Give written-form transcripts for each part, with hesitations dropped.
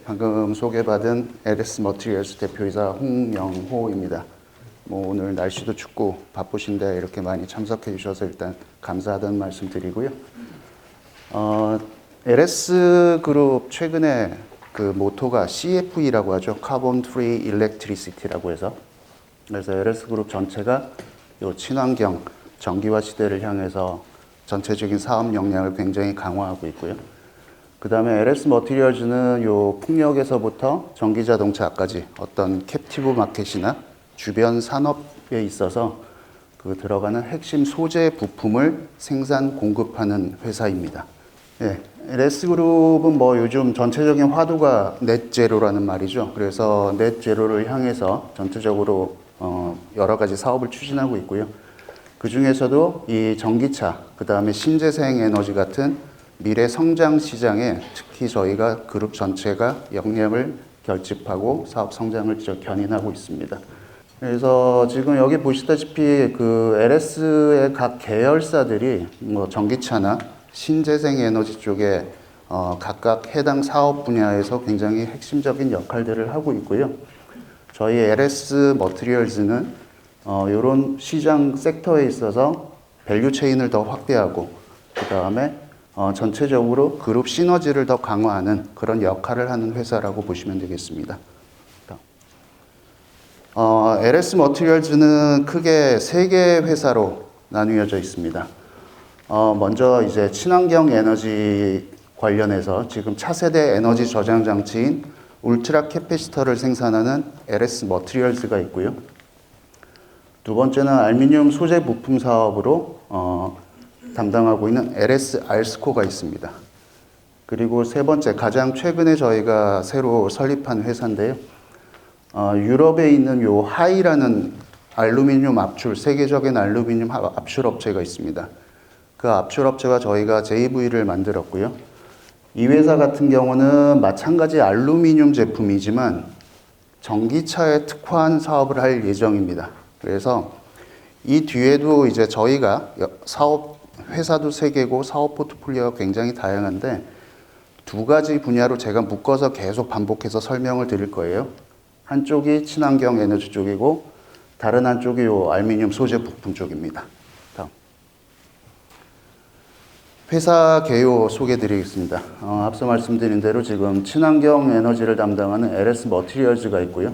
방금 소개받은 LS 머티리얼스 대표이사 홍영호입니다. 오늘 날씨도 춥고 바쁘신데 이렇게 많이 참석해 주셔서 일단 감사하다는 말씀 드리고요. LS 그룹 최근에 그 모토가 CFE라고 하죠. Carbon Free Electricity라고 해서, 그래서 LS 그룹 전체가 요 친환경 전기화 시대를 향해서 전체적인 사업 역량을 굉장히 강화하고 있고요. 그 다음에 LS 머티리얼즈는 요 풍력에서부터 전기자동차까지 어떤 캡티브 마켓이나 주변 산업에 있어서 그 들어가는 핵심 소재 부품을 생산 공급하는 회사입니다. 예, LS 그룹은 요즘 전체적인 화두가 넷제로라는 말이죠. 그래서 넷제로를 향해서 전체적으로 여러 가지 사업을 추진하고 있고요. 그 중에서도 이 전기차, 그 다음에 신재생 에너지 같은 미래 성장 시장에 특히 저희가 그룹 전체가 역량을 결집하고 사업 성장을 견인하고 있습니다. 그래서 지금 여기 보시다시피 그 LS의 각 계열사들이 전기차나 신재생 에너지 쪽에 각각 해당 사업 분야에서 굉장히 핵심적인 역할들을 하고 있고요. 저희 LS 머티리얼즈는 이런 시장 섹터에 있어서 밸류 체인을 더 확대하고 그 다음에 전체적으로 그룹 시너지를 더 강화하는 그런 역할을 하는 회사라고 보시면 되겠습니다. LS 머티리얼즈는 크게 3개 회사로 나뉘어져 있습니다. 먼저 이제 친환경 에너지 관련해서 지금 차세대 에너지 저장 장치인 울트라 캐패시터를 생산하는 LS 머티리얼즈가 있고요. 두 번째는 알루미늄 소재 부품 사업으로 담당하고 있는 LS 알스코가 있습니다. 그리고 세 번째, 가장 최근에 저희가 새로 설립한 회사인데요. 유럽에 있는 요 하이라는 알루미늄 압출, 세계적인 알루미늄 압출 업체가 있습니다. 그 압출 업체가 저희가 JV를 만들었고요. 이 회사 같은 경우는 마찬가지 알루미늄 제품이지만 전기차에 특화한 사업을 할 예정입니다. 그래서 이 뒤에도 이제 저희가 회사도 3개고 사업 포트폴리오가 굉장히 다양한데 2가지 분야로 제가 묶어서 계속 반복해서 설명을 드릴 거예요. 한쪽이 친환경 에너지 쪽이고 다른 한쪽이 요 알루미늄 소재 부품 쪽입니다. 다음. 회사 개요 소개 드리겠습니다. 앞서 말씀드린 대로 지금 친환경 에너지를 담당하는 LS 머티리얼즈가 있고요.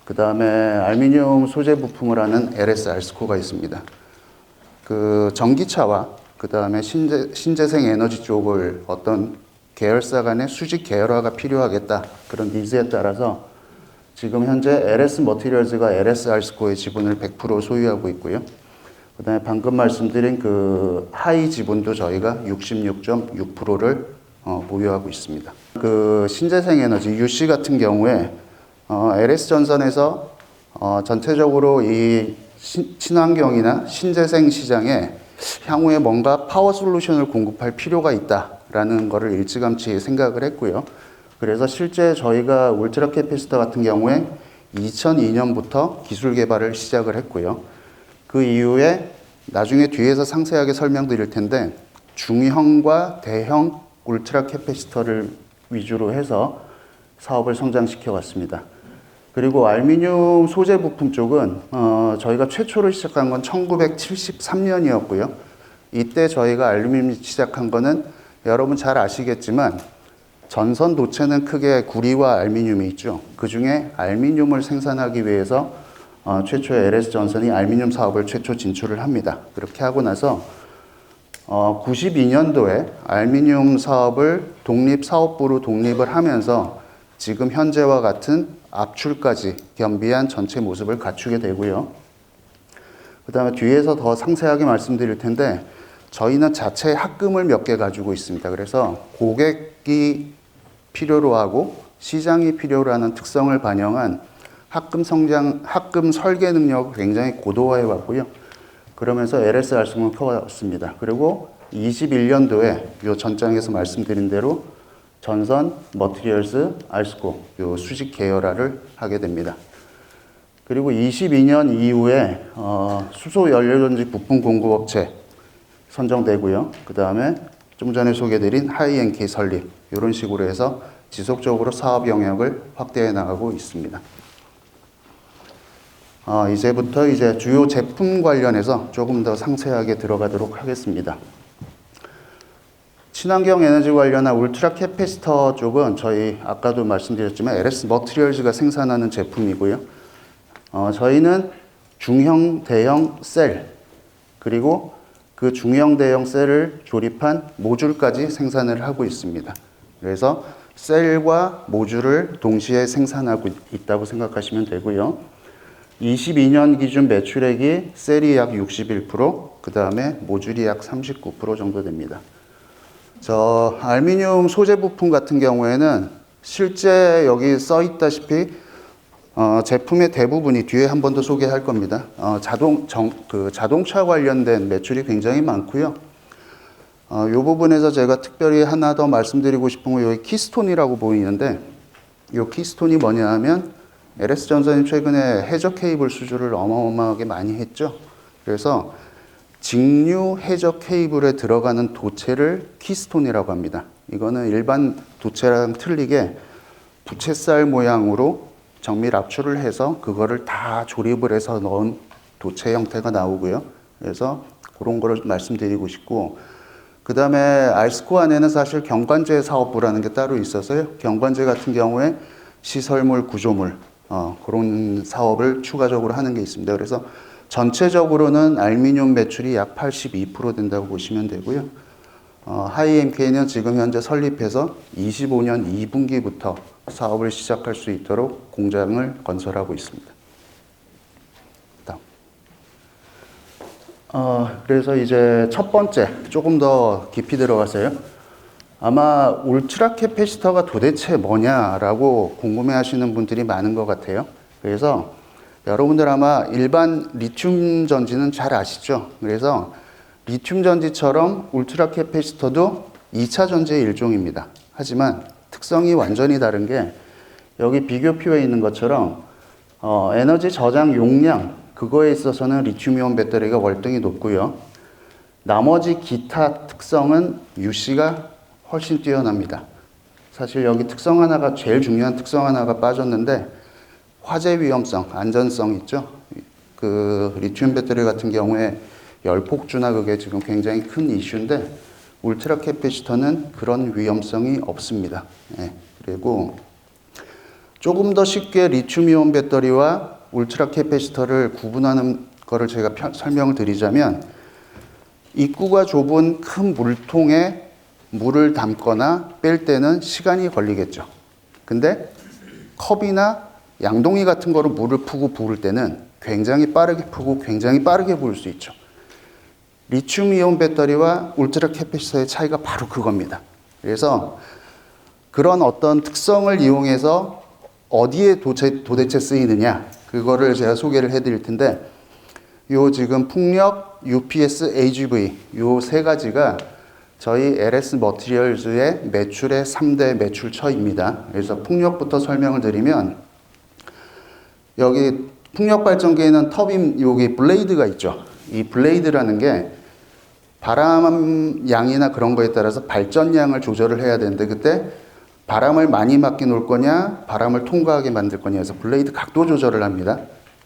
그 다음에 알루미늄 소재 부품을 하는 LS 알스코가 있습니다. 그 전기차와 그 다음에 신재생 에너지 쪽을 어떤 계열사 간의 수직 계열화가 필요하겠다. 그런 니즈에 따라서 지금 현재 LS 머티리얼즈가 LS 알스코의 지분을 100% 소유하고 있고요. 그 다음에 방금 말씀드린 그 하이 지분도 저희가 66.6%를 보유하고 있습니다. 그 신재생 에너지 UC 같은 경우에 LS 전선에서 전체적으로 이 친환경이나 신재생 시장에 향후에 뭔가 파워 솔루션을 공급할 필요가 있다라는 것을 일찌감치 생각을 했고요. 그래서 실제 저희가 울트라 캐패시터 같은 경우에 2002년부터 기술 개발을 시작을 했고요. 그 이후에 나중에 뒤에서 상세하게 설명드릴 텐데 중형과 대형 울트라 캐패시터를 위주로 해서 사업을 성장시켜 왔습니다. 그리고 알루미늄 소재 부품 쪽은 저희가 최초로 시작한 건 1973년이었고요. 이때 저희가 알루미늄 시작한 거는 여러분 잘 아시겠지만 전선 도체는 크게 구리와 알루미늄이 있죠. 그 중에 알루미늄을 생산하기 위해서 최초의 LS 전선이 알루미늄 사업을 최초 진출을 합니다. 그렇게 하고 나서 92년도에 알루미늄 사업을 독립사업부로 독립을 하면서 지금 현재와 같은 압출까지 겸비한 전체 모습을 갖추게 되고요. 그 다음에 뒤에서 더 상세하게 말씀드릴 텐데 저희는 자체 합금을 몇 개 가지고 있습니다. 그래서 고객이 필요로 하고 시장이 필요로 하는 특성을 반영한 합금 설계 능력을 굉장히 고도화해 왔고요. 그러면서 LS 알스코를 커왔습니다. 그리고 21년도에 이 전장에서 말씀드린 대로 전선, 머티리얼스, 알스코 요 수직 계열화를 하게 됩니다. 그리고 22년 이후에 수소 연료전지 부품 공급업체 선정되고요. 그 다음에 좀 전에 소개드린 하이엔케이 설립 이런 식으로 해서 지속적으로 사업 영역을 확대해 나가고 있습니다. 이제부터 이제 주요 제품 관련해서 조금 더 상세하게 들어가도록 하겠습니다. 친환경 에너지 관련한 울트라 캐패시터 쪽은 저희 아까도 말씀드렸지만 LS 머티리얼즈가 생산하는 제품이고요. 저희는 중형, 대형 셀, 그리고 그 중형, 대형 셀을 조립한 모듈까지 생산을 하고 있습니다. 그래서 셀과 모듈을 동시에 생산하고 있다고 생각하시면 되고요. 22년 기준 매출액이 셀이 약 61%, 그 다음에 모듈이 약 39% 정도 됩니다. 저 알루미늄 소재 부품 같은 경우에는 실제 여기 써 있다시피 제품의 대부분이 뒤에 한 번 더 소개할 겁니다. 자동차 관련된 매출이 굉장히 많고요. 이 부분에서 제가 특별히 하나 더 말씀드리고 싶은 건 여기 키스톤이라고 보이는데, 이 키스톤이 뭐냐 하면 LS전선이 최근에 해저 케이블 수주를 어마어마하게 많이 했죠. 그래서 직류 해저 케이블에 들어가는 도체를 키스톤이라고 합니다. 이거는 일반 도체랑 틀리게 부채살 모양으로 정밀 압출을 해서 그거를 다 조립을 해서 넣은 도체 형태가 나오고요. 그래서 그런 거를 말씀드리고 싶고, 그 다음에 알스코 안에는 사실 경관제 사업부라는 게 따로 있어서요. 경관제 같은 경우에 시설물, 구조물 그런 사업을 추가적으로 하는 게 있습니다. 그래서 전체적으로는 알루미늄 매출이 약 82% 된다고 보시면 되고요. 하이엠케이는 지금 현재 설립해서 25년 2분기부터 사업을 시작할 수 있도록 공장을 건설하고 있습니다. 다음. 그래서 이제 첫 번째, 조금 더 깊이 들어가서요. 아마 울트라 캐패시터가 도대체 뭐냐라고 궁금해 하시는 분들이 많은 것 같아요. 그래서 여러분들 아마 일반 리튬 전지는 잘 아시죠? 그래서 리튬 전지처럼 울트라 캐패시터도 2차 전지의 일종입니다. 하지만 특성이 완전히 다른 게 여기 비교표에 있는 것처럼 에너지 저장 용량, 그거에 있어서는 리튬이온 배터리가 월등히 높고요. 나머지 기타 특성은 UC가 훨씬 뛰어납니다. 사실 여기 특성 하나가, 제일 중요한 특성 하나가 빠졌는데, 화재 위험성, 안전성 있죠? 그 리튬 배터리 같은 경우에 열폭주나 그게 지금 굉장히 큰 이슈인데, 울트라 캐패시터는 그런 위험성이 없습니다. 그리고 조금 더 쉽게 리튬이온 배터리와 울트라 캐패시터를 구분하는 거를 제가 설명을 드리자면, 입구가 좁은 큰 물통에 물을 담거나 뺄 때는 시간이 걸리겠죠. 근데 컵이나 양동이 같은 거로 물을 푸고 부을 때는 굉장히 빠르게 푸고 굉장히 빠르게 부을 수 있죠. 리튬이온 배터리와 울트라 캐패시터의 차이가 바로 그겁니다. 그래서 그런 어떤 특성을 이용해서 어디에 도대체 쓰이느냐, 그거를 제가 소개를 해드릴 텐데, 요 지금 풍력, UPS, AGV 요 세 가지가 저희 LS 머티리얼즈의 매출의 3대 매출처입니다. 그래서 풍력부터 설명을 드리면, 여기 풍력 발전기에는 터빈, 여기 블레이드가 있죠. 이 블레이드라는 게 바람 양이나 그런 거에 따라서 발전량을 조절을 해야 되는데, 그때 바람을 많이 맞게 놓을 거냐, 바람을 통과하게 만들 거냐 해서 블레이드 각도 조절을 합니다.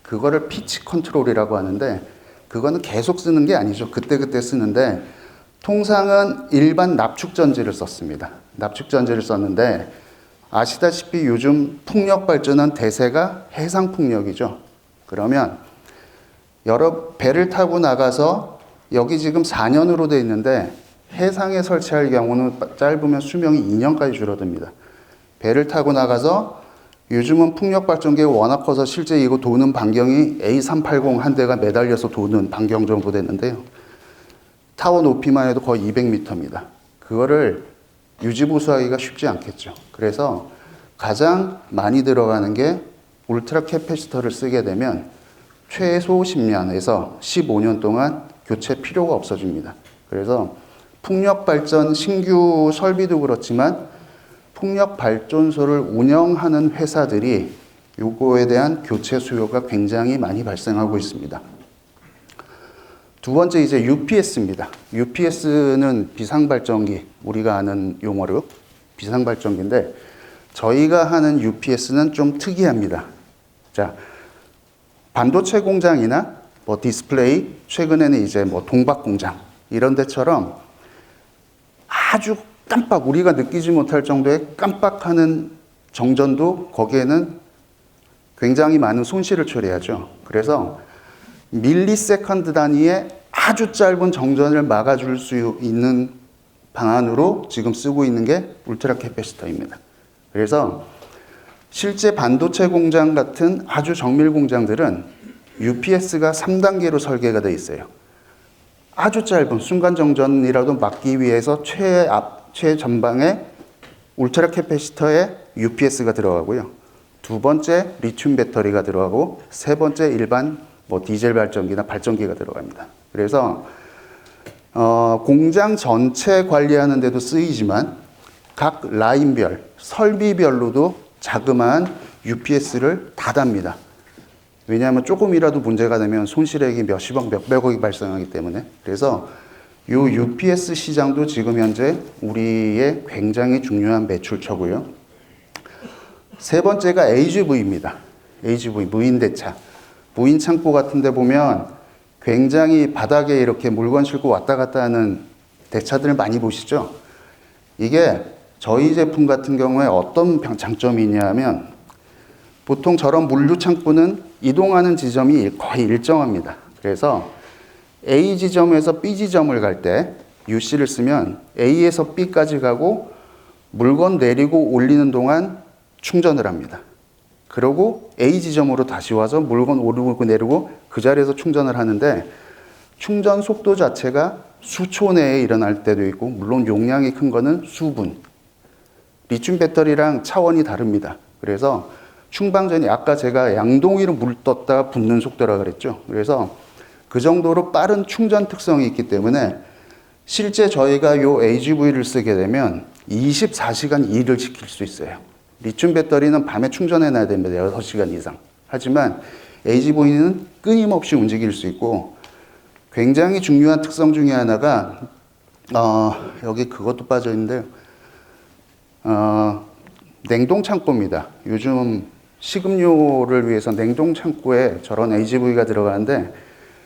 그거를 피치 컨트롤이라고 하는데, 그거는 계속 쓰는 게 아니죠. 그때그때 쓰는데, 통상은 일반 납축전지를 썼습니다. 납축전지를 썼는데, 아시다시피 요즘 풍력 발전한 대세가 해상풍력이죠. 그러면 여러 배를 타고 나가서 여기 지금 4년으로 되어 있는데, 해상에 설치할 경우는 짧으면 수명이 2년까지 줄어듭니다. 배를 타고 나가서 요즘은 풍력 발전기가 워낙 커서 실제 이거 도는 반경이 A380 한 대가 매달려서 도는 반경 정도 됐는데요. 타워 높이만 해도 거의 200m입니다. 그거를 유지보수하기가 쉽지 않겠죠. 그래서 가장 많이 들어가는 게 울트라 캐패시터를 쓰게 되면 최소 10년에서 15년 동안 교체 필요가 없어집니다. 그래서 풍력 발전 신규 설비도 그렇지만 풍력 발전소를 운영하는 회사들이 요거에 대한 교체 수요가 굉장히 많이 발생하고 있습니다. 두 번째 이제 UPS입니다. UPS는 비상발전기, 우리가 아는 용어로 비상발전기인데, 저희가 하는 UPS는 좀 특이합니다. 자, 반도체 공장이나 뭐 디스플레이, 최근에는 이제 뭐 동박 공장 이런 데처럼 아주 깜빡 우리가 느끼지 못할 정도의 깜빡하는 정전도 거기에는 굉장히 많은 손실을 초래하죠. 그래서 밀리세컨드 단위의 아주 짧은 정전을 막아줄 수 있는 방안으로 지금 쓰고 있는 게 울트라 캐패시터입니다. 그래서 실제 반도체 공장 같은 아주 정밀 공장들은 UPS가 3단계로 설계가 되어 있어요. 아주 짧은 순간 정전이라도 막기 위해서 최전방에 울트라 캐패시터에 UPS가 들어가고요. 두 번째 리튬 배터리가 들어가고 세 번째 일반 뭐 디젤 발전기나 발전기가 들어갑니다. 그래서 공장 전체 관리하는 데도 쓰이지만 각 라인별, 설비별로도 자그마한 UPS를 다 답니다. 왜냐하면 조금이라도 문제가 되면 손실액이 몇십억, 몇백억이 발생하기 때문에. 그래서 이 UPS 시장도 지금 현재 우리의 굉장히 중요한 매출처고요. 세 번째가 AGV입니다. AGV, 무인대차. 무인 창고 같은 데 보면 굉장히 바닥에 이렇게 물건 싣고 왔다 갔다 하는 대차들을 많이 보시죠? 이게 저희 제품 같은 경우에 어떤 장점이 있냐면 보통 저런 물류 창고는 이동하는 지점이 거의 일정합니다. 그래서 A 지점에서 B 지점을 갈 때 UC를 쓰면 A에서 B까지 가고 물건 내리고 올리는 동안 충전을 합니다. 그리고 A 지점으로 다시 와서 물건 오르고 내리고 그 자리에서 충전을 하는데 충전 속도 자체가 수초 내에 일어날 때도 있고 물론 용량이 큰 거는 수분. 리튬 배터리랑 차원이 다릅니다. 그래서 충방전이 아까 제가 양동이로 물 떴다가 붓는 속도라 그랬죠. 그래서 그 정도로 빠른 충전 특성이 있기 때문에 실제 저희가 요 AGV를 쓰게 되면 24시간 일을 지킬 수 있어요. 리튬 배터리는 밤에 충전해 놔야 됩니다. 6시간 이상. 하지만 AGV는 끊임없이 움직일 수 있고 굉장히 중요한 특성 중에 하나가 여기 그것도 빠져 있는데요. 냉동 창고입니다. 요즘 식음료를 위해서 냉동 창고에 저런 AGV가 들어가는데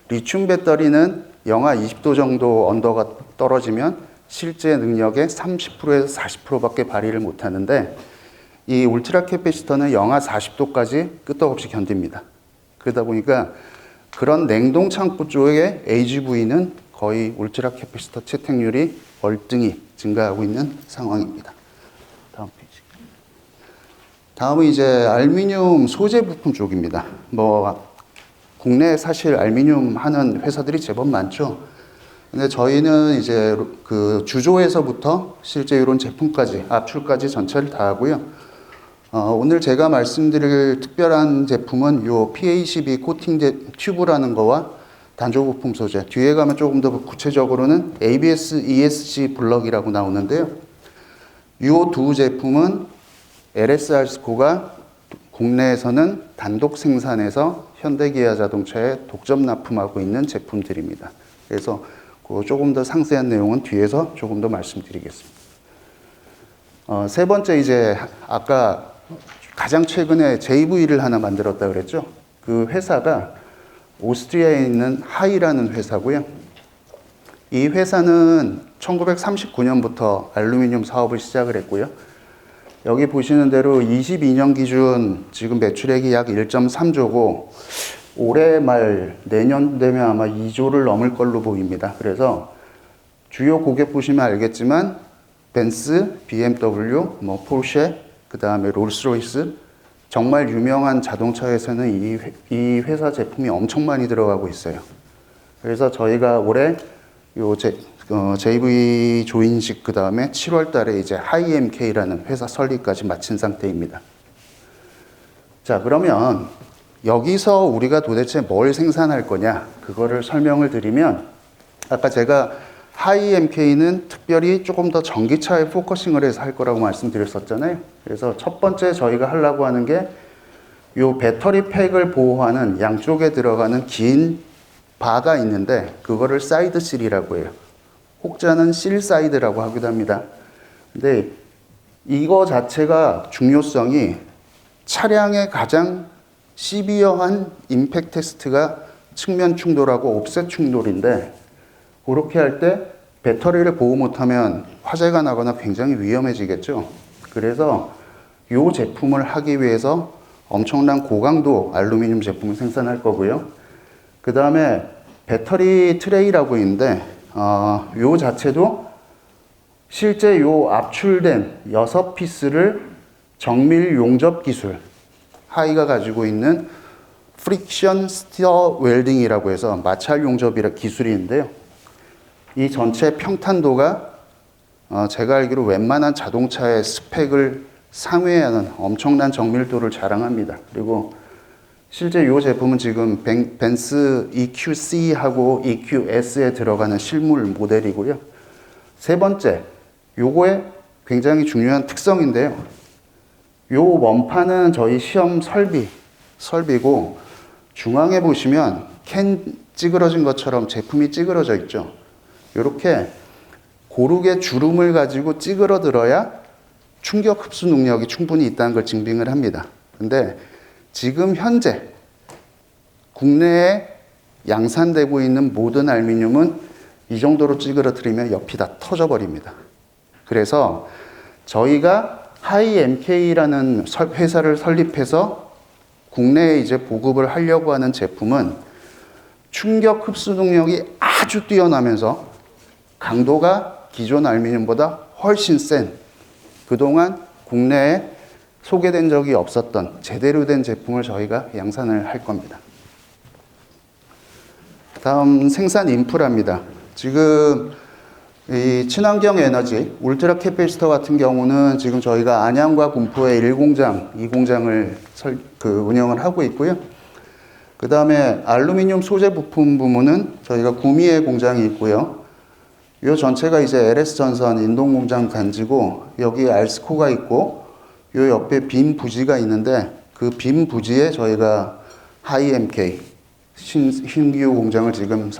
리튬 배터리는 영하 20도 정도 온도가 떨어지면 실제 능력의 30%에서 40%밖에 발휘를 못 하는데 이 울트라 캐패시터는 영하 40도까지 끄떡없이 견딥니다. 그러다 보니까 그런 냉동 창고 쪽의 AGV는 거의 울트라 캐패시터 채택률이 월등히 증가하고 있는 상황입니다. 다음 페이지. 다음은 이제 알루미늄 소재 부품 쪽입니다. 뭐 국내에 사실 알루미늄 하는 회사들이 제법 많죠. 근데 저희는 이제 그 주조에서부터 실제 이런 제품까지 압출까지 전체를 다 하고요. 오늘 제가 말씀드릴 특별한 제품은 요 PACB 코팅 튜브라는 거와 단조 부품 소재. 뒤에 가면 조금 더 구체적으로는 ABS ESG 블럭이라고 나오는데요. 요 두 제품은 LSR스코가 국내에서는 단독 생산해서 현대기아 자동차에 독점 납품하고 있는 제품들입니다. 그래서 그 조금 더 상세한 내용은 뒤에서 조금 더 말씀드리겠습니다. 세 번째 이제 아까 가장 최근에 JV를 하나 만들었다 그랬죠. 그 회사가 오스트리아에 있는 하이라는 회사고요. 이 회사는 1939년부터 알루미늄 사업을 시작을 했고요. 여기 보시는 대로 22년 기준 지금 매출액이 약 1.3조고 올해 말 내년 되면 아마 2조를 넘을 걸로 보입니다. 그래서 주요 고객 보시면 알겠지만 벤츠, BMW, 뭐 포르쉐, 그 다음에 롤스로이스 정말 유명한 자동차에서는 이 회사 제품이 엄청 많이 들어가고 있어요. 그래서 저희가 올해 요 JV 조인식 그 다음에 7월 달에 이제 하이엠케이라는 회사 설립까지 마친 상태입니다. 자, 그러면 여기서 우리가 도대체 뭘 생산할 거냐 그거를 설명을 드리면 아까 제가 하이엠케이는 특별히 조금 더 전기차에 포커싱을 해서 할 거라고 말씀드렸었잖아요. 그래서 첫 번째 저희가 하려고 하는 게 요 배터리 팩을 보호하는 양쪽에 들어가는 긴 바가 있는데 그거를 사이드 실이라고 해요. 혹자는 실 사이드라고 하기도 합니다. 근데 이거 자체가 중요성이 차량의 가장 시비어한 임팩트 테스트가 측면 충돌하고 옵셋 충돌인데, 그렇게 할 때 배터리를 보호 못하면 화재가 나거나 굉장히 위험해지겠죠. 그래서 이 제품을 하기 위해서 엄청난 고강도 알루미늄 제품을 생산할 거고요. 그 다음에 배터리 트레이라고 있는데, 이 자체도 실제 요 압출된 6피스를 정밀 용접 기술, 하이가 가지고 있는 프릭션 스티어 웰딩이라고 해서 마찰 용접이라 기술인데요. 이 전체 평탄도가 제가 알기로 웬만한 자동차의 스펙을 상회하는 엄청난 정밀도를 자랑합니다. 그리고 실제 이 제품은 지금 벤츠 EQC하고 EQS에 들어가는 실물 모델이고요. 세 번째, 요거의 굉장히 중요한 특성인데요. 요 원판은 저희 시험 설비고, 중앙에 보시면 캔 찌그러진 것처럼 제품이 찌그러져 있죠. 요렇게 고르게 주름을 가지고 찌그러들어야 충격 흡수 능력이 충분히 있다는 걸 증빙을 합니다. 근데 지금 현재 국내에 양산되고 있는 모든 알루미늄은 이 정도로 찌그러뜨리면 옆이 다 터져버립니다. 그래서 저희가 하이MK라는 회사를 설립해서 국내에 이제 보급을 하려고 하는 제품은 충격 흡수 능력이 아주 뛰어나면서 강도가 기존 알루미늄보다 훨씬 센, 그동안 국내에 소개된 적이 없었던 제대로 된 제품을 저희가 양산을 할 겁니다. 다음 생산 인프라입니다. 지금 이 친환경 에너지 울트라 캐패시터 같은 경우는 지금 저희가 안양과 군포에 1공장, 2공장을 운영을 하고 있고요. 그 다음에 알루미늄 소재 부품 부문은 저희가 구미에 공장이 있고요. 이 전체가 이제 LS전선 인동공장 단지고, 여기 알스코가 있고, 이 옆에 빔 부지가 있는데, 그 빔 부지에 저희가 하이MK 신규 공장을 지금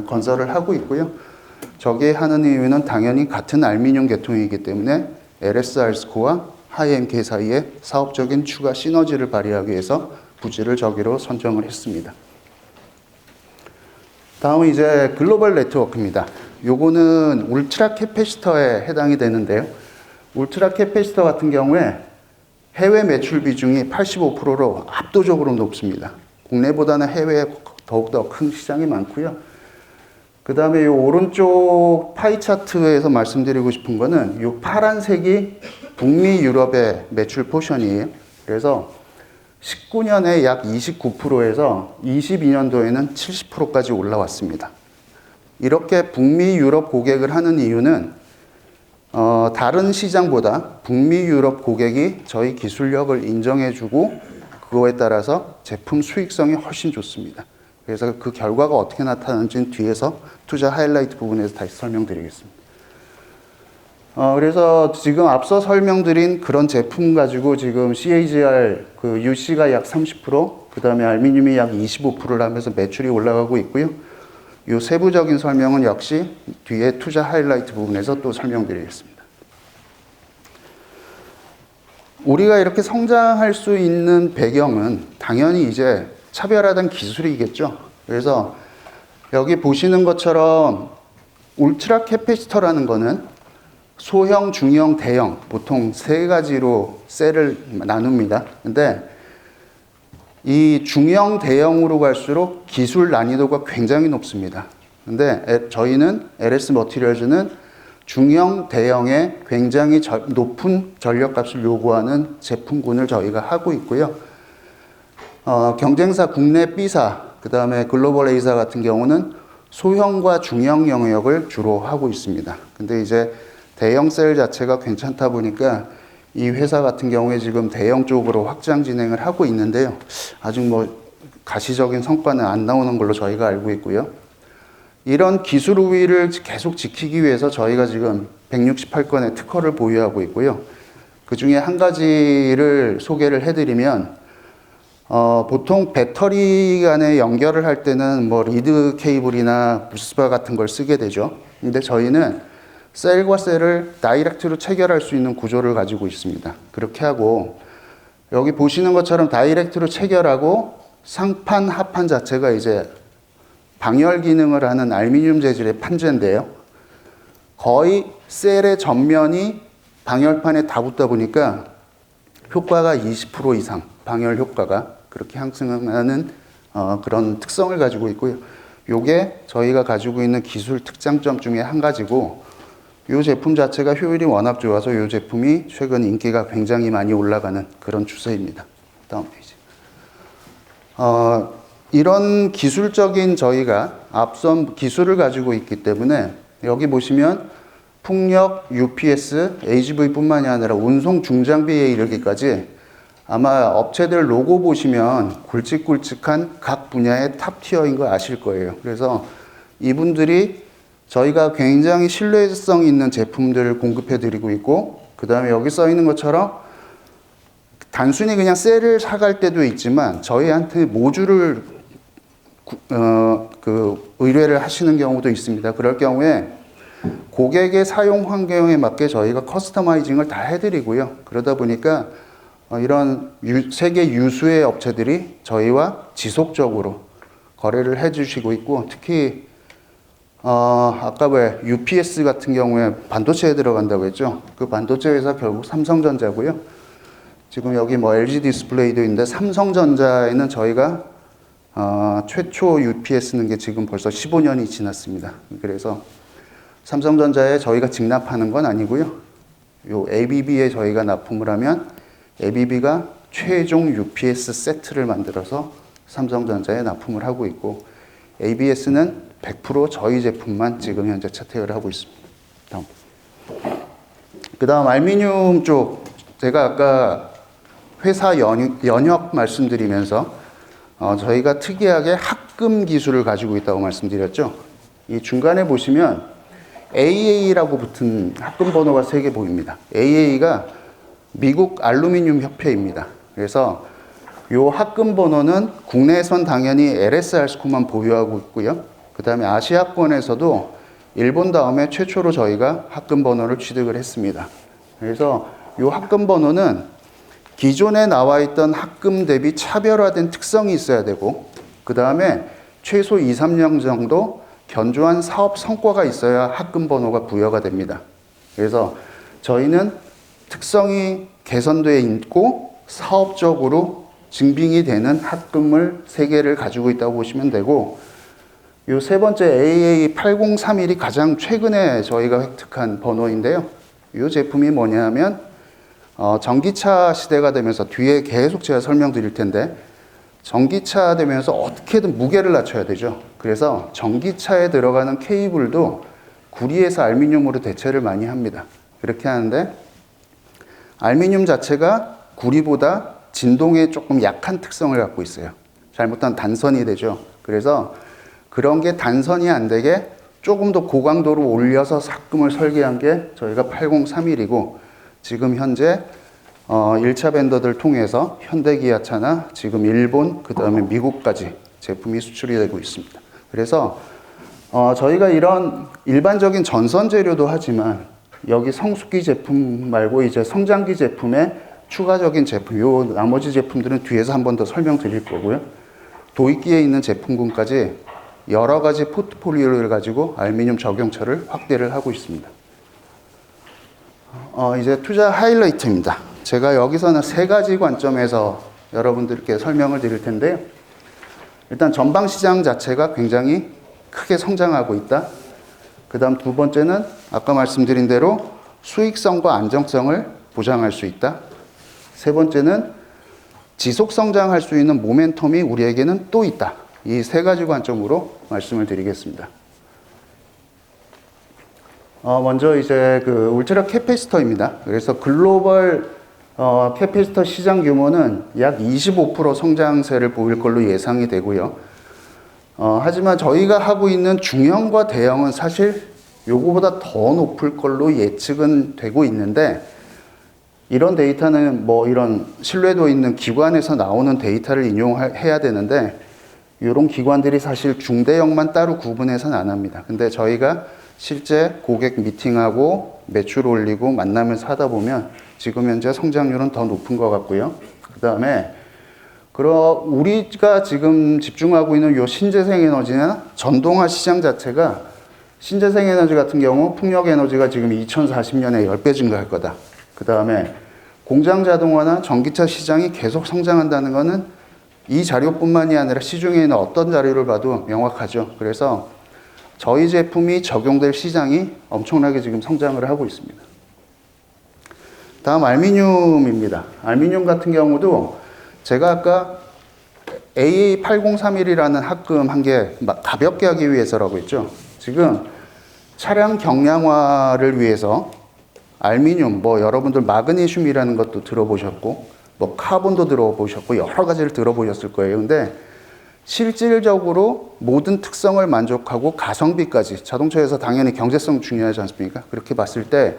건설을 하고 있고요. 저게 하는 이유는 당연히 같은 알루미늄 계통이기 때문에 LS 알스코와 하이MK 사이에 사업적인 추가 시너지를 발휘하기 위해서 부지를 저기로 선정을 했습니다. 다음은 이제 글로벌 네트워크입니다. 요거는 울트라 캐패시터에 해당이 되는데요. 울트라 캐패시터 같은 경우에 해외 매출 비중이 85%로 압도적으로 높습니다. 국내보다는 해외에 더욱더 큰 시장이 많고요. 그 다음에 이 오른쪽 파이 차트에서 말씀드리고 싶은 거는 이 파란색이 북미 유럽의 매출 포션이에요. 그래서 19년에 약 29%에서 22년도에는 70%까지 올라왔습니다. 이렇게 북미 유럽 고객을 하는 이유는 다른 시장보다 북미 유럽 고객이 저희 기술력을 인정해주고 그거에 따라서 제품 수익성이 훨씬 좋습니다. 그래서 그 결과가 어떻게 나타나는지는 뒤에서 투자 하이라이트 부분에서 다시 설명드리겠습니다. 그래서 지금 앞서 설명드린 그런 제품 가지고 지금 CAGR 그 UC가 약 30%, 그 다음에 알루미늄이 약 25%를 하면서 매출이 올라가고 있고요. 이 세부적인 설명은 역시 뒤에 투자 하이라이트 부분에서 또 설명드리겠습니다. 우리가 이렇게 성장할 수 있는 배경은 당연히 이제 차별화된 기술이겠죠. 그래서 여기 보시는 것처럼 울트라 캐패시터라는 거는 소형, 중형, 대형 보통 세 가지로 셀을 나눕니다. 근데 이 중형, 대형으로 갈수록 기술 난이도가 굉장히 높습니다. 근데 저희는 LS 머티리얼즈는 중형, 대형에 굉장히 높은 전력값을 요구하는 제품군을 저희가 하고 있고요. 경쟁사 국내 B사, 그 다음에 글로벌 A사 같은 경우는 소형과 중형 영역을 주로 하고 있습니다. 근데 이제 대형 셀 자체가 괜찮다 보니까 이 회사 같은 경우에 지금 대형 쪽으로 확장 진행을 하고 있는데요. 아직 가시적인 성과는 안 나오는 걸로 저희가 알고 있고요. 이런 기술 우위를 계속 지키기 위해서 저희가 지금 168건의 특허를 보유하고 있고요. 그 중에 한 가지를 소개를 해드리면, 보통 배터리 간에 연결을 할 때는 리드 케이블이나 부스바 같은 걸 쓰게 되죠. 근데 저희는 셀과 셀을 다이렉트로 체결할 수 있는 구조를 가지고 있습니다. 그렇게 하고 여기 보시는 것처럼 다이렉트로 체결하고 상판, 하판 자체가 이제 방열 기능을 하는 알루미늄 재질의 판재인데요. 거의 셀의 전면이 방열판에 다 붙다 보니까 효과가 20% 이상, 방열 효과가 그렇게 향상하는 그런 특성을 가지고 있고요. 요게 저희가 가지고 있는 기술 특장점 중에 한 가지고, 이 제품 자체가 효율이 워낙 좋아서 이 제품이 최근 인기가 굉장히 많이 올라가는 그런 추세입니다. 다음 페이지. 이런 기술적인 저희가 앞선 기술을 가지고 있기 때문에 여기 보시면 풍력, UPS, AGV 뿐만이 아니라 운송 중장비에 이르기까지 아마 업체들 로고 보시면 굵직굵직한 각 분야의 탑티어인 거 아실 거예요. 그래서 이분들이 저희가 굉장히 신뢰성 있는 제품들을 공급해 드리고 있고, 그 다음에 여기 써 있는 것처럼 단순히 그냥 셀을 사갈 때도 있지만 저희한테 모듈을 의뢰를 하시는 경우도 있습니다. 그럴 경우에 고객의 사용 환경에 맞게 저희가 커스터마이징을 다 해드리고요. 그러다 보니까 이런 세계 유수의 업체들이 저희와 지속적으로 거래를 해주시고 있고, 특히 아까 왜 UPS 같은 경우에 반도체에 들어간다고 했죠. 그 반도체 회사 결국 삼성전자고요. 지금 여기 뭐 LG 디스플레이도 있는데 삼성전자에는 저희가 최초 UPS 는 게 지금 벌써 15년이 지났습니다. 그래서 삼성전자에 저희가 직납하는 건 아니고요. 요 ABB에 저희가 납품을 하면 ABB가 최종 UPS 세트를 만들어서 삼성전자에 납품을 하고 있고, ABS는 100% 저희 제품만 지금 현재 채택을 하고 있습니다. 다음. 그 다음 알루미늄 쪽, 제가 아까 회사 연역 말씀드리면서 저희가 특이하게 합금 기술을 가지고 있다고 말씀드렸죠. 이 중간에 보시면 AA라고 붙은 합금 번호가 3개 보입니다. AA가 미국 알루미늄 협회입니다. 그래서 이 합금 번호는 국내에선 당연히 LS알스코만 보유하고 있고요. 그 다음에 아시아권에서도 일본 다음에 최초로 저희가 합금 번호를 취득을 했습니다. 그래서 이 합금 번호는 기존에 나와 있던 합금 대비 차별화된 특성이 있어야 되고, 그 다음에 최소 2, 3년 정도 견조한 사업 성과가 있어야 합금 번호가 부여가 됩니다. 그래서 저희는 특성이 개선되어 있고 사업적으로 증빙이 되는 합금을 3개를 가지고 있다고 보시면 되고, 이 세 번째 AA8031이 가장 최근에 저희가 획득한 번호인데요. 이 제품이 뭐냐면 전기차 시대가 되면서 뒤에 계속 제가 설명드릴 텐데, 전기차 되면서 어떻게든 무게를 낮춰야 되죠. 그래서 전기차에 들어가는 케이블도 구리에서 알루미늄으로 대체를 많이 합니다. 그렇게 하는데 알루미늄 자체가 구리보다 진동에 조금 약한 특성을 갖고 있어요. 잘못하면 단선이 되죠. 그래서 그런 게 단선이 안 되게 조금 더 고강도로 올려서 합금을 설계한 게 저희가 8031이고, 지금 현재 1차 벤더들 통해서 현대기아차나 지금 일본, 그 다음에 미국까지 제품이 수출이 되고 있습니다. 그래서 저희가 이런 일반적인 전선 재료도 하지만 여기 성숙기 제품 말고 이제 성장기 제품에 추가적인 제품, 요 나머지 제품들은 뒤에서 한 번 더 설명드릴 거고요. 도입기에 있는 제품군까지 여러 가지 포트폴리오를 가지고 알루미늄 적용처를 확대를 하고 있습니다. 이제 투자 하이라이트입니다. 제가 여기서는 3가지 관점에서 여러분들께 설명을 드릴 텐데요. 일단 전방 시장 자체가 굉장히 크게 성장하고 있다. 그 다음 2번째는 아까 말씀드린 대로 수익성과 안정성을 보장할 수 있다. 3번째는 지속 성장할 수 있는 모멘텀이 우리에게는 또 있다. 이 3가지 관점으로 말씀을 드리겠습니다. 먼저 이제 그 울트라 캐패시터입니다. 그래서 글로벌 캐패시터 시장 규모는 약 25% 성장세를 보일 걸로 예상이 되고요. 하지만 저희가 하고 있는 중형과 대형은 사실 요거보다 더 높을 걸로 예측은 되고 있는데, 이런 데이터는 뭐 이런 신뢰도 있는 기관에서 나오는 데이터를 인용해야 되는데, 이런 기관들이 사실 중대형만 따로 구분해서는 안 합니다. 근데 저희가 실제 고객 미팅하고 매출 올리고 만나면서 하다 보면 지금 현재 성장률은 더 높은 것 같고요. 그 다음에 우리가 지금 집중하고 있는 요 신재생 에너지나 전동화 시장 자체가 신재생 에너지 같은 경우 풍력 에너지가 지금 2040년에 10배 증가할 거다. 그 다음에 공장 자동화나 전기차 시장이 계속 성장한다는 것은 이 자료뿐만이 아니라 시중에 있는 어떤 자료를 봐도 명확하죠. 그래서 저희 제품이 적용될 시장이 엄청나게 지금 성장을 하고 있습니다. 다음 알루미늄입니다. 알루미늄 같은 경우도 제가 아까 AA8031이라는 합금 한 게 가볍게 하기 위해서라고 했죠. 지금 차량 경량화를 위해서 알루미늄, 여러분들 마그네슘이라는 것도 들어보셨고, 카본도 들어보셨고, 여러 가지를 들어보셨을 거예요. 근데 실질적으로 모든 특성을 만족하고 가성비까지, 자동차에서 당연히 경제성 중요하지 않습니까? 그렇게 봤을 때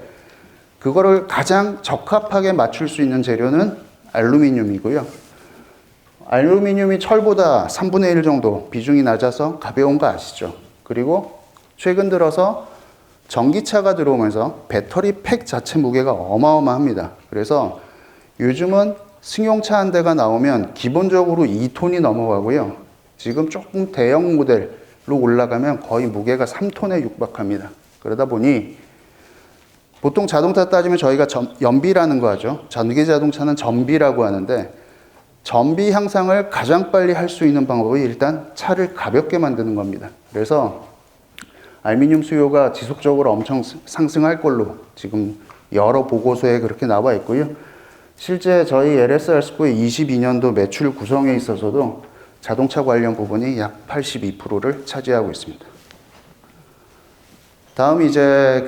그거를 가장 적합하게 맞출 수 있는 재료는 알루미늄이고요. 알루미늄이 철보다 3분의 1 정도 비중이 낮아서 가벼운 거 아시죠? 그리고 최근 들어서 전기차가 들어오면서 배터리 팩 자체 무게가 어마어마합니다. 그래서 요즘은 승용차 한 대가 나오면 기본적으로 2톤이 넘어가고요. 지금 조금 대형 모델로 올라가면 거의 무게가 3톤에 육박합니다. 그러다 보니 보통 자동차 따지면 저희가 연비라는 거 하죠. 전기 자동차는 전비라고 하는데 전비 향상을 가장 빨리 할 수 있는 방법이 일단 차를 가볍게 만드는 겁니다. 그래서 알루미늄 수요가 지속적으로 엄청 상승할 걸로 지금 여러 보고서에 그렇게 나와 있고요. 실제 저희 LSR-SCO의 22년도 매출 구성에 있어서도 자동차 관련 부분이 약 82%를 차지하고 있습니다. 다음 이제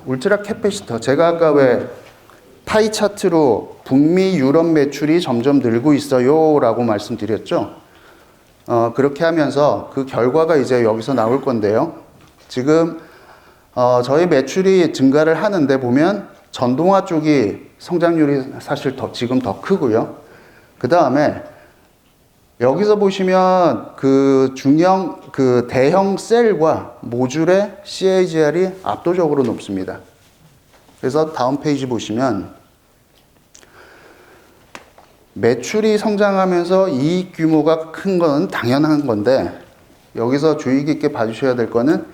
울트라 캐패시터. 제가 아까 왜 파이 차트로 북미 유럽 매출이 점점 늘고 있어요 라고 말씀드렸죠. 그렇게 하면서 그 결과가 이제 여기서 나올 건데요. 지금 저희 매출이 증가를 하는데 보면 전동화 쪽이 성장률이 사실 지금 더 크고요. 그 다음에 여기서 보시면 대형 셀과 모듈의 CAGR이 압도적으로 높습니다. 그래서 다음 페이지 보시면 매출이 성장하면서 이익 규모가 큰 건 당연한 건데 여기서 주의 깊게 봐주셔야 될 거는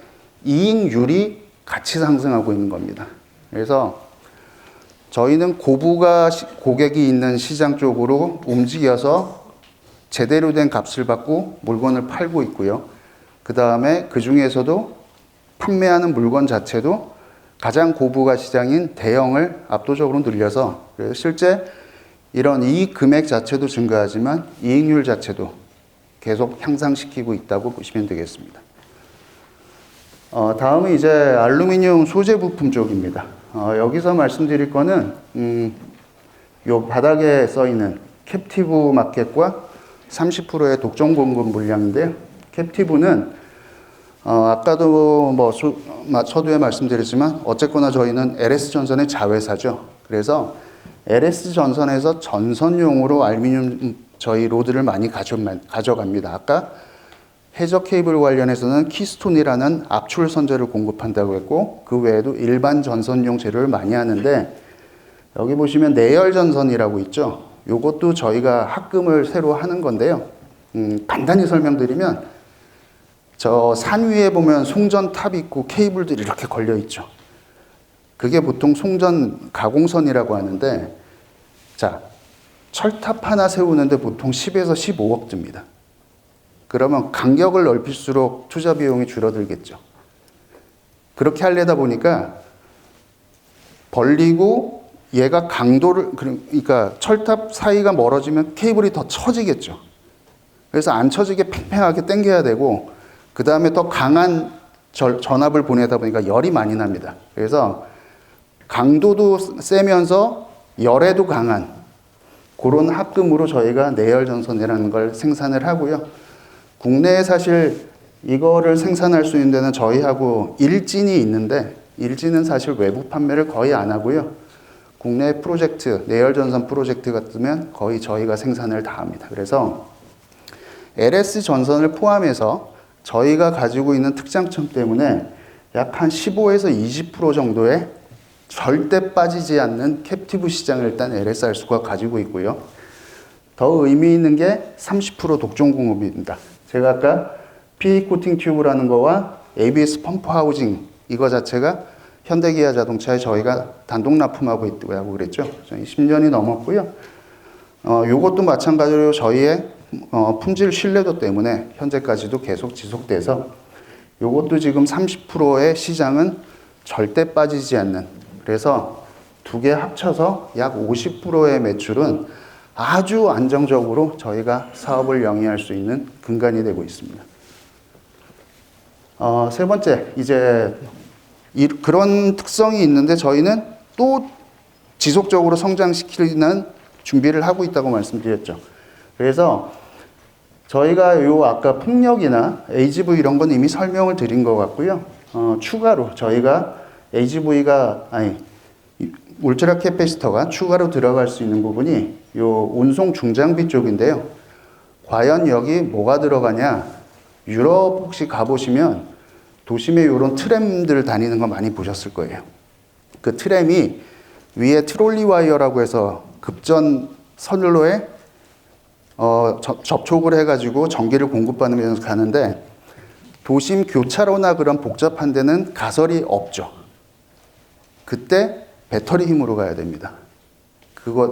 이익률이 같이 상승하고 있는 겁니다. 그래서 저희는 고부가 고객이 있는 시장 쪽으로 움직여서 제대로 된 값을 받고 물건을 팔고 있고요. 그 다음에 그 중에서도 판매하는 물건 자체도 가장 고부가 시장인 대형을 압도적으로 늘려서 그래서 실제 이런 이익 금액 자체도 증가하지만 이익률 자체도 계속 향상시키고 있다고 보시면 되겠습니다. 다음은 이제 알루미늄 소재 부품 쪽입니다. 여기서 말씀드릴 거는 요 바닥에 써 있는 캡티브 마켓과 30%의 독점 공급 물량인데요. 캡티브는 아까도 서두에 말씀드렸지만 어쨌거나 저희는 LS전선의 자회사죠. 그래서 LS전선에서 전선용으로 알루미늄 저희 로드를 많이 가져갑니다. 아까 해저 케이블 관련해서는 키스톤이라는 압출 선재를 공급한다고 했고 그 외에도 일반 전선용 재료를 많이 하는데 여기 보시면 내열 전선이라고 있죠. 요것도 저희가 합금을 새로 하는 건데요. 간단히 설명드리면 저 산 위에 보면 송전탑 있고 케이블들이 이렇게 걸려 있죠. 그게 보통 송전 가공선이라고 하는데 자 철탑 하나 세우는데 보통 10에서 15억 듭니다. 그러면 간격을 넓힐수록 투자 비용이 줄어들겠죠. 그렇게 하려다 보니까 벌리고 얘가 강도를 그러니까 철탑 사이가 멀어지면 케이블이 더 처지겠죠. 그래서 안 처지게 팽팽하게 당겨야 되고 그 다음에 더 강한 전압을 보내다 보니까 열이 많이 납니다. 그래서 강도도 세면서 열에도 강한 그런 합금으로 저희가 내열 전선이라는 걸 생산을 하고요. 국내에 사실 이거를 생산할 수 있는 데는 저희하고 일진이 있는데 일진은 사실 외부 판매를 거의 안 하고요. 국내 프로젝트, 내열 전선 프로젝트 같으면 거의 저희가 생산을 다 합니다. 그래서 LS 전선을 포함해서 저희가 가지고 있는 특장점 때문에 약 한 15에서 20% 정도의 절대 빠지지 않는 캡티브 시장을 일단 LSR수가 가지고 있고요. 더 의미 있는 게 30% 독점 공급입니다. 제가 아까 PE 코팅 튜브라는 거와 ABS 펌프 하우징 이거 자체가 현대기아 자동차에 저희가 단독 납품하고 있다고 그랬죠. 10년이 넘었고요. 요것도 마찬가지로 저희의 품질 신뢰도 때문에 현재까지도 계속 지속돼서 요것도 지금 30%의 시장은 절대 빠지지 않는, 그래서 두 개 합쳐서 약 50%의 매출은 아주 안정적으로 저희가 사업을 영위할 수 있는 근간이 되고 있습니다. 세 번째, 이제 그런 특성이 있는데 저희는 또 지속적으로 성장시키는 준비를 하고 있다고 말씀드렸죠. 그래서 저희가 아까 풍력이나 AGV 이런 건 이미 설명을 드린 것 같고요. 추가로 저희가 울트라 캐패시터가 추가로 들어갈 수 있는 부분이 요 운송 중장비 쪽인데요. 과연 여기 뭐가 들어가냐? 유럽 혹시 가보시면 도심에 이런 트램들 다니는 거 많이 보셨을 거예요. 그 트램이 위에 트롤리 와이어라고 해서 급전 선로에 접촉을 해가지고 전기를 공급받으면서 가는데, 도심 교차로나 그런 복잡한 데는 가설이 없죠. 그때 배터리 힘으로 가야 됩니다.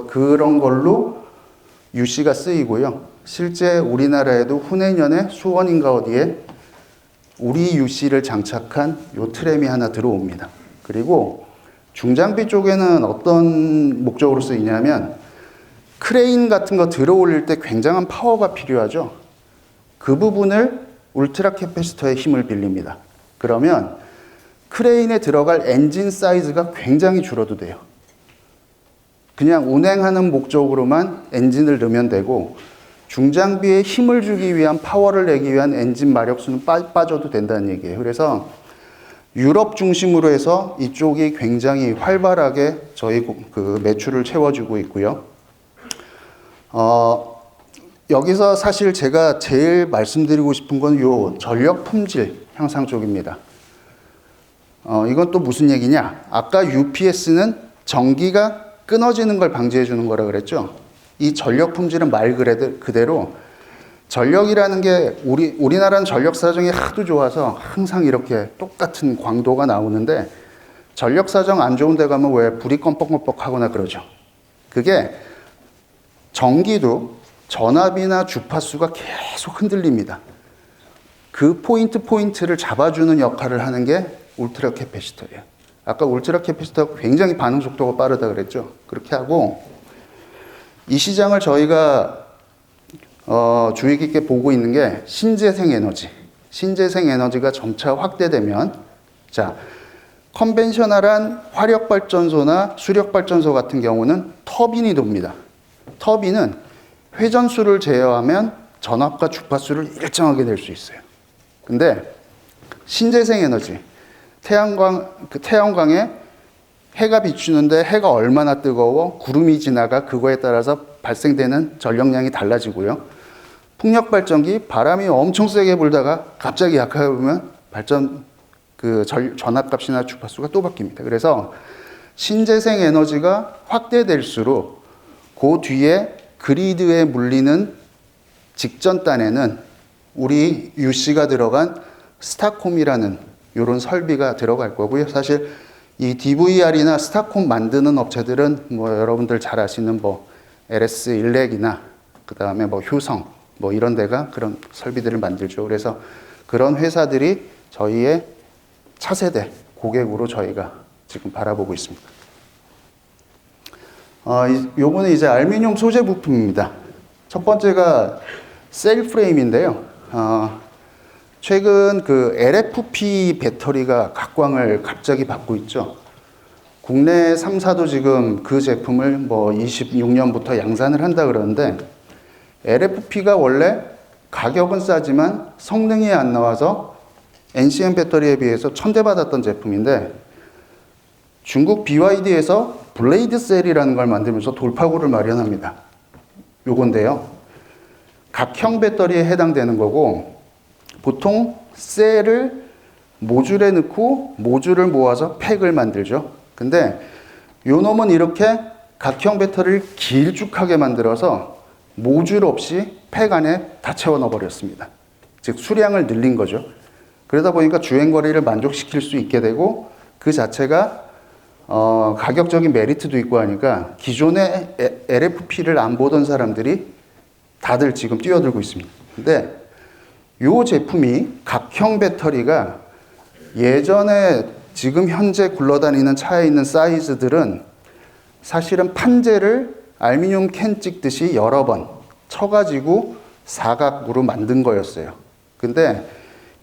그런 걸로 UC가 쓰이고요. 실제 우리나라에도 후내년에 수원인가 어디에 우리 UC를 장착한 요 트램이 하나 들어옵니다. 그리고 중장비 쪽에는 어떤 목적으로 쓰이냐면, 크레인 같은 거 들어 올릴 때 굉장한 파워가 필요하죠. 그 부분을 울트라 캐패시터의 힘을 빌립니다. 그러면 크레인에 들어갈 엔진 사이즈가 굉장히 줄어도 돼요. 그냥 운행하는 목적으로만 엔진을 넣으면 되고, 중장비에 힘을 주기 위한 파워를 내기 위한 엔진 마력수는 빠져도 된다는 얘기예요. 그래서 유럽 중심으로 해서 이쪽이 굉장히 활발하게 저희 그 매출을 채워주고 있고요. 여기서 사실 제가 제일 말씀드리고 싶은 건 요 전력 품질 향상 쪽입니다. 이건 또 무슨 얘기냐? 아까 UPS는 전기가 끊어지는 걸 방지해 주는 거라 그랬죠. 이 전력 품질은 말 그대로 전력이라는 게 우리나라는 전력 사정이 하도 좋아서 항상 이렇게 똑같은 광도가 나오는데, 전력 사정 안 좋은 데 가면 왜 불이 껌뻑껌뻑 하거나 그러죠. 그게 전기도 전압이나 주파수가 계속 흔들립니다. 그 포인트를 잡아주는 역할을 하는 게 울트라 캐패시터예요. 아까 울트라 캐패시터가 굉장히 반응 속도가 빠르다 그랬죠. 그렇게 하고, 이 시장을 저희가 주의 깊게 보고 있는 게 신재생 에너지. 신재생 에너지가 점차 확대되면, 자, 컨벤셔널한 화력발전소나 수력발전소 같은 경우는 터빈이 돕니다. 터빈은 회전수를 제어하면 전압과 주파수를 일정하게 낼 수 있어요. 근데 신재생 에너지, 태양광에 해가 비추는데 해가 얼마나 뜨거워 구름이 지나가 그거에 따라서 발생되는 전력량이 달라지고요. 풍력발전기, 바람이 엄청 세게 불다가 갑자기 약하게 불면 전압값이나 주파수가 또 바뀝니다. 그래서 신재생 에너지가 확대될수록 그 뒤에 그리드에 물리는 직전 단에는 우리 UC가 들어간 스타콤이라는 이런 설비가 들어갈 거고요. 사실 이 DVR이나 스타콤 만드는 업체들은 여러분들 잘 아시는 LS 일렉이나 그 다음에 효성 이런 데가 그런 설비들을 만들죠. 그래서 그런 회사들이 저희의 차세대 고객으로 저희가 지금 바라보고 있습니다. 요거는 이제 알루미늄 소재 부품입니다. 첫 번째가 셀 프레임인데요. 최근 그 LFP 배터리가 각광을 갑자기 받고 있죠. 국내 3사도 지금 그 제품을 26년부터 양산을 한다 그러는데, LFP가 원래 가격은 싸지만 성능이 안 나와서 NCM 배터리에 비해서 천대받았던 제품인데, 중국 BYD에서 블레이드 셀이라는 걸 만들면서 돌파구를 마련합니다. 요건데요. 각형 배터리에 해당되는 거고, 보통 셀을 모듈에 넣고 모듈을 모아서 팩을 만들죠. 근데 요 놈은 이렇게 각형 배터리를 길쭉하게 만들어서 모듈 없이 팩 안에 다 채워 넣어 버렸습니다. 즉 수량을 늘린 거죠. 그러다 보니까 주행거리를 만족시킬 수 있게 되고 그 자체가 가격적인 메리트도 있고 하니까 기존의 LFP를 안 보던 사람들이 다들 지금 뛰어들고 있습니다. 근데 이 제품이 각형 배터리가 예전에 지금 현재 굴러다니는 차에 있는 사이즈들은 사실은 판재를 알루미늄 캔 찍듯이 여러 번 쳐가지고 사각으로 만든 거였어요. 근데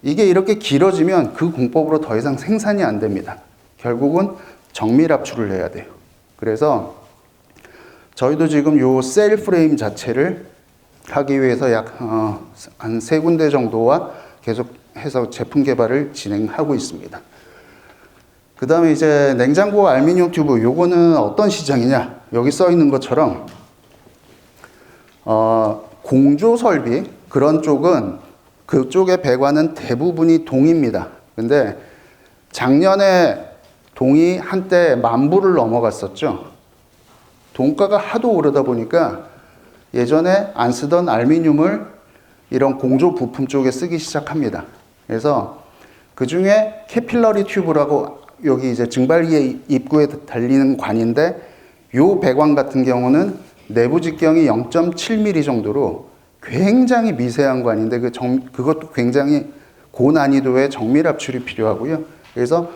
이게 이렇게 길어지면 그 공법으로 더 이상 생산이 안 됩니다. 결국은 정밀 압출을 해야 돼요. 그래서 저희도 지금 요 셀 프레임 자체를 하기 위해서 약 한 3군데 정도와 계속해서 제품 개발을 진행하고 있습니다. 그 다음에 이제 냉장고 알루미늄 튜브, 요거는 어떤 시장이냐? 여기 써 있는 것처럼 공조 설비 그런 쪽은 그쪽의 배관은 대부분이 동입니다. 근데 작년에 동이 한때 10,000불을 넘어갔었죠. 동가가 하도 오르다 보니까 예전에 안 쓰던 알루미늄을 이런 공조 부품 쪽에 쓰기 시작합니다. 그래서 그 중에 캐필러리 튜브라고 여기 이제 증발기 입구에 달리는 관인데 요 배관 같은 경우는 내부 직경이 0.7mm 정도로 굉장히 미세한 관인데 그것도 굉장히 고난이도의 정밀 압출이 필요하고요. 그래서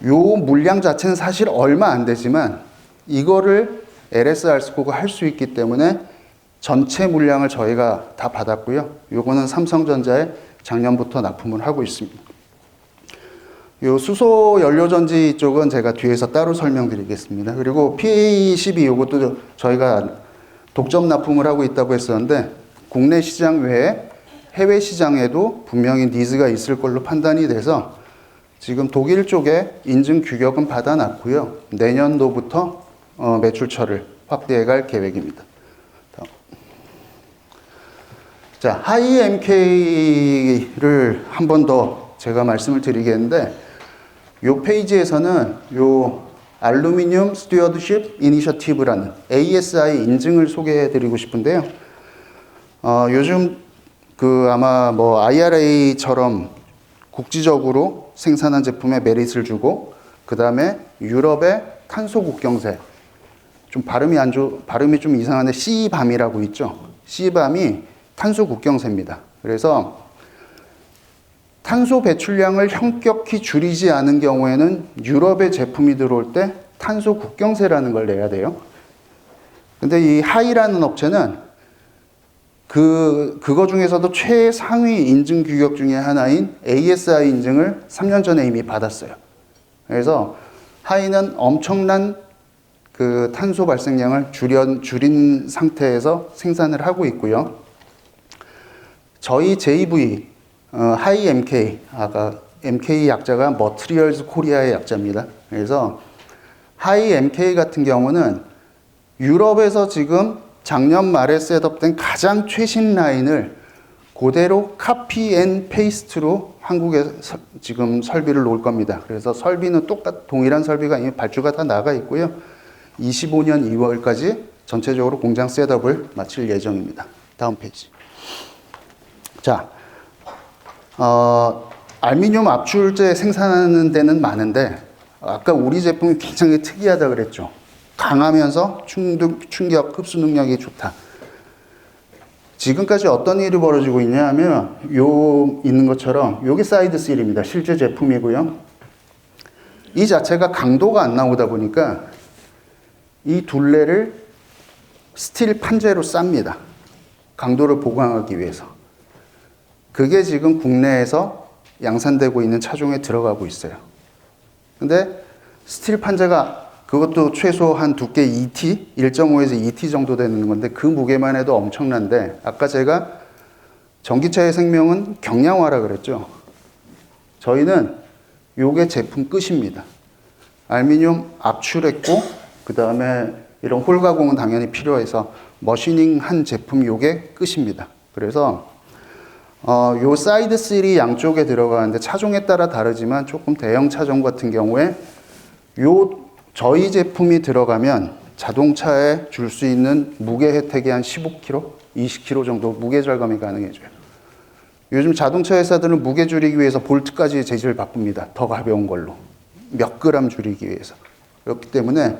요 물량 자체는 사실 얼마 안 되지만 이거를 LS 알스코가 할 수 있기 때문에 전체 물량을 저희가 다 받았고요. 요거는 삼성전자에 작년부터 납품을 하고 있습니다. 요 수소 연료전지 쪽은 제가 뒤에서 따로 설명드리겠습니다. 그리고 PA12 요것도 저희가 독점 납품을 하고 있다고 했었는데 국내 시장 외에 해외 시장에도 분명히 니즈가 있을 걸로 판단이 돼서 지금 독일 쪽에 인증 규격은 받아놨고요. 내년도부터 매출처를 확대해 갈 계획입니다. 자, 하이 MK를 한 번 더 제가 말씀을 드리겠는데 이 페이지에서는 요 알루미늄 스튜어드십 이니셔티브라는 ASI 인증을 소개해 드리고 싶은데요. 요즘 아마 뭐 IRA처럼 국지적으로 생산한 제품에 메리트를 주고 그 다음에 유럽의 탄소 국경세 좀 발음이 좀 이상한데 CBAM이라고 있죠. CBAM이 탄소 국경세입니다. 그래서 탄소 배출량을 현격히 줄이지 않은 경우에는 유럽의 제품이 들어올 때 탄소 국경세라는 걸 내야 돼요. 근데 이 하이라는 업체는 그거 중에서도 최상위 인증 규격 중에 하나인 ASI 인증을 3년 전에 이미 받았어요. 그래서 하이는 엄청난 그 탄소 발생량을 줄인 상태에서 생산을 하고 있고요. 저희 JV, 하이 MK, 아까 MK 약자가 머트리얼즈 코리아의 약자입니다. 그래서 하이 MK 같은 경우는 유럽에서 지금 작년 말에 셋업된 가장 최신 라인을 그대로 카피 앤 페이스트로 한국에 지금 설비를 놓을 겁니다. 그래서 설비는 동일한 설비가 이미 발주가 다 나가 있고요. 25년 2월까지 전체적으로 공장 셋업을 마칠 예정입니다. 다음 페이지. 자, 알루미늄 압출제 생산하는 데는 많은데 아까 우리 제품이 굉장히 특이하다 그랬죠. 강하면서 충격 흡수 능력이 좋다. 지금까지 어떤 일이 벌어지고 있냐 하면 요 있는 것처럼 요게 사이드 실입니다. 실제 제품이고요. 이 자체가 강도가 안 나오다 보니까 이 둘레를 스틸 판재로 쌉니다. 강도를 보강하기 위해서. 그게 지금 국내에서 양산되고 있는 차종에 들어가고 있어요. 근데 스틸 판재가 그것도 최소 한 두께 2T, 1.5에서 2T 정도 되는 건데 그 무게만 해도 엄청난데 아까 제가 전기차의 생명은 경량화라 그랬죠. 저희는 요게 제품 끝입니다. 알루미늄 압출했고 그 다음에 이런 홀 가공은 당연히 필요해서 머시닝 한 제품 요게 끝입니다. 그래서 요 사이드 실이 양쪽에 들어가는데 차종에 따라 다르지만 조금 대형 차종 같은 경우에 저희 제품이 들어가면 자동차에 줄 수 있는 무게 혜택이 한 15kg, 20kg 정도 무게 절감이 가능해져요. 요즘 자동차 회사들은 무게 줄이기 위해서 볼트까지 재질을 바꿉니다. 더 가벼운 걸로. 몇 그램 줄이기 위해서. 그렇기 때문에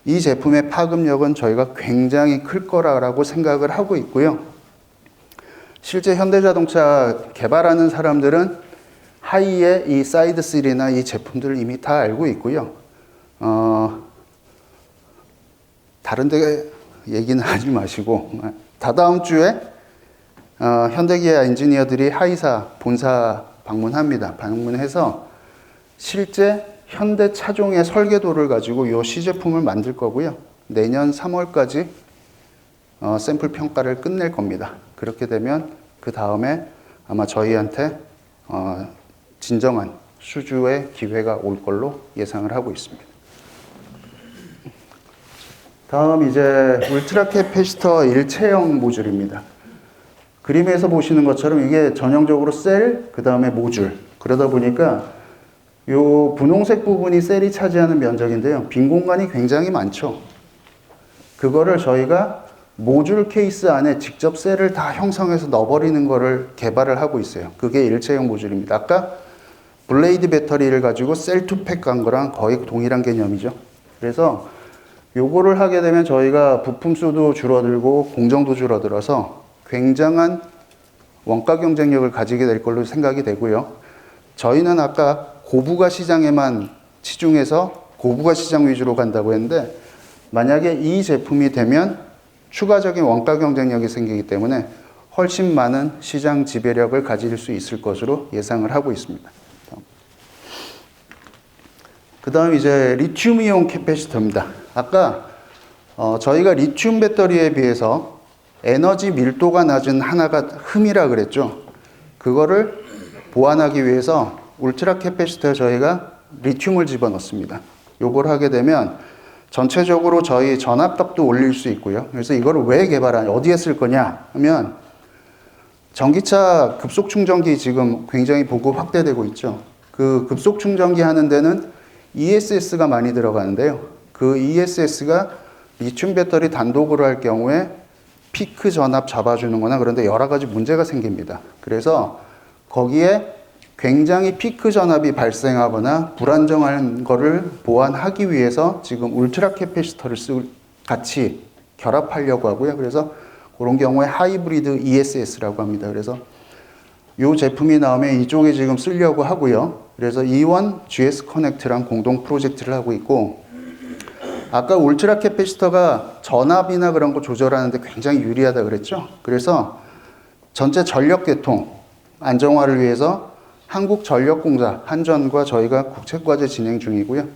이 제품의 파급력은 저희가 굉장히 클 거라고 생각을 하고 있고요. 실제 현대자동차 개발하는 사람들은 하이의 이 사이드 실이나 이 제품들을 이미 다 알고 있고요. 다른 데 얘기는 하지 마시고 다다음 주에 현대기아 엔지니어들이 하이사 본사 방문해서 실제 현대 차종의 설계도를 가지고 이 시제품을 만들 거고요. 내년 3월까지 샘플 평가를 끝낼 겁니다. 그렇게 되면 그 다음에 아마 저희한테 진정한 수주의 기회가 올 걸로 예상을 하고 있습니다. 다음 이제 울트라 캐패시터 일체형 모듈입니다. 그림에서 보시는 것처럼 이게 전형적으로 셀, 그 다음에 모듈. 그러다 보니까 요 분홍색 부분이 셀이 차지하는 면적인데요. 빈 공간이 굉장히 많죠. 그거를 저희가 모듈 케이스 안에 직접 셀을 다 형성해서 넣어버리는 거를 개발을 하고 있어요. 그게 일체형 모듈입니다. 아까 블레이드 배터리를 가지고 셀 투팩 간 거랑 거의 동일한 개념이죠. 그래서 요거를 하게 되면 저희가 부품 수도 줄어들고 공정도 줄어들어서 굉장한 원가 경쟁력을 가지게 될 걸로 생각이 되고요. 저희는 아까 고부가 시장에만 치중해서 고부가 시장 위주로 간다고 했는데 만약에 이 제품이 되면 추가적인 원가 경쟁력이 생기기 때문에 훨씬 많은 시장 지배력을 가질 수 있을 것으로 예상을 하고 있습니다. 그 다음 이제 리튬 이온 캐패시터입니다. 아까 저희가 리튬 배터리에 비해서 에너지 밀도가 낮은 하나가 흠이라 그랬죠. 그거를 보완하기 위해서 울트라 캐패시터에 저희가 리튬을 집어넣습니다. 요걸 하게 되면 전체적으로 저희 전압값도 올릴 수 있고요. 그래서 이거를 왜 개발하냐, 어디에 쓸 거냐 하면 전기차 급속 충전기 지금 굉장히 보급 확대되고 있죠. 그 급속 충전기 하는 데는 ESS가 많이 들어가는데요. 그 ESS가 리튬 배터리 단독으로 할 경우에 피크 전압 잡아주는 거나 그런데 여러 가지 문제가 생깁니다. 그래서 거기에 굉장히 피크 전압이 발생하거나 불안정한 거를 보완하기 위해서 지금 울트라 캐패시터를 같이 결합하려고 하고요. 그래서 그런 경우에 하이브리드 ESS라고 합니다. 그래서 이 제품이 나오면 이쪽에 지금 쓰려고 하고요. 그래서 E1 GS 커넥트랑 공동 프로젝트를 하고 있고, 아까 울트라 캐패시터가 전압이나 그런 거 조절하는데 굉장히 유리하다 그랬죠. 그래서 전체 전력 계통 안정화를 위해서 한국전력공사 한전과 저희가 국책과제 진행 중이고요.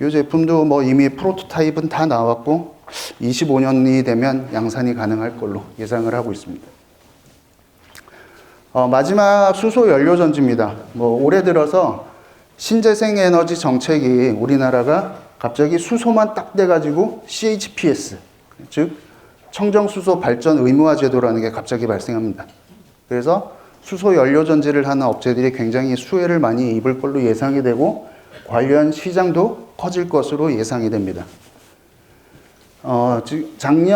이 제품도 뭐 이미 프로토타입은 다 나왔고 25년이 되면 양산이 가능할 걸로 예상을 하고 있습니다. 마지막 수소 연료 전지입니다. 뭐 올해 들어서 신재생 에너지 정책이 우리나라가 갑자기 수소만 딱 돼가지고 CHPS, 즉 청정수소 발전 의무화 제도라는 게 갑자기 발생합니다. 그래서 수소 연료 전지를 하는 업체들이 굉장히 수혜를 많이 입을 걸로 예상이 되고 관련 시장도 커질 것으로 예상이 됩니다.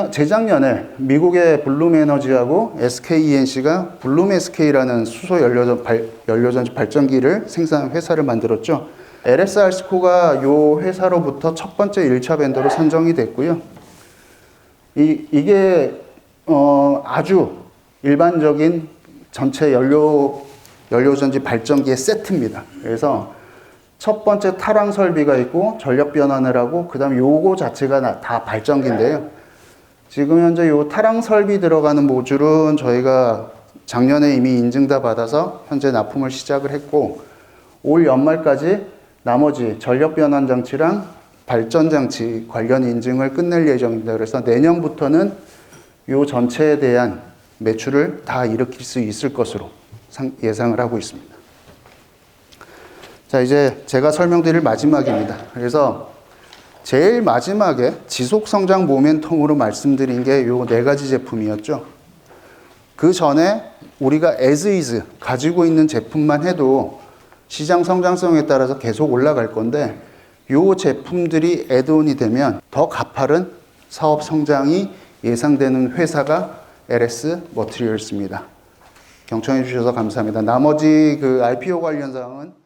재작년에 미국의 블룸에너지하고 SKENC가 블룸 SK라는 수소 연료전지 발전기를 생산한 회사를 만들었죠. LS 알스코가 이 회사로부터 첫 번째 1차 벤더로 선정이 됐고요. 이게 아주 일반적인 전체 연료전지 발전기의 세트입니다. 그래서 첫 번째 탈황 설비가 있고 전력 변환을 하고 그 다음 요거 자체가 다 발전기인데요. 지금 현재 요 탈황 설비 들어가는 모듈은 저희가 작년에 이미 인증 다 받아서 현재 납품을 시작을 했고 올 연말까지 나머지 전력 변환 장치랑 발전 장치 관련 인증을 끝낼 예정입니다. 그래서 내년부터는 요 전체에 대한 매출을 다 일으킬 수 있을 것으로 예상을 하고 있습니다. 자, 이제 제가 설명드릴 마지막입니다. 그래서 제일 마지막에 지속 성장 모멘텀으로 말씀드린 게 요 네 가지 제품이었죠. 그 전에 우리가 as is 가지고 있는 제품만 해도 시장 성장성에 따라서 계속 올라갈 건데 요 제품들이 애드온이 되면 더 가파른 사업 성장이 예상되는 회사가 LS 머티리얼스입니다. 경청해 주셔서 감사합니다. 나머지 그 IPO 관련 사항은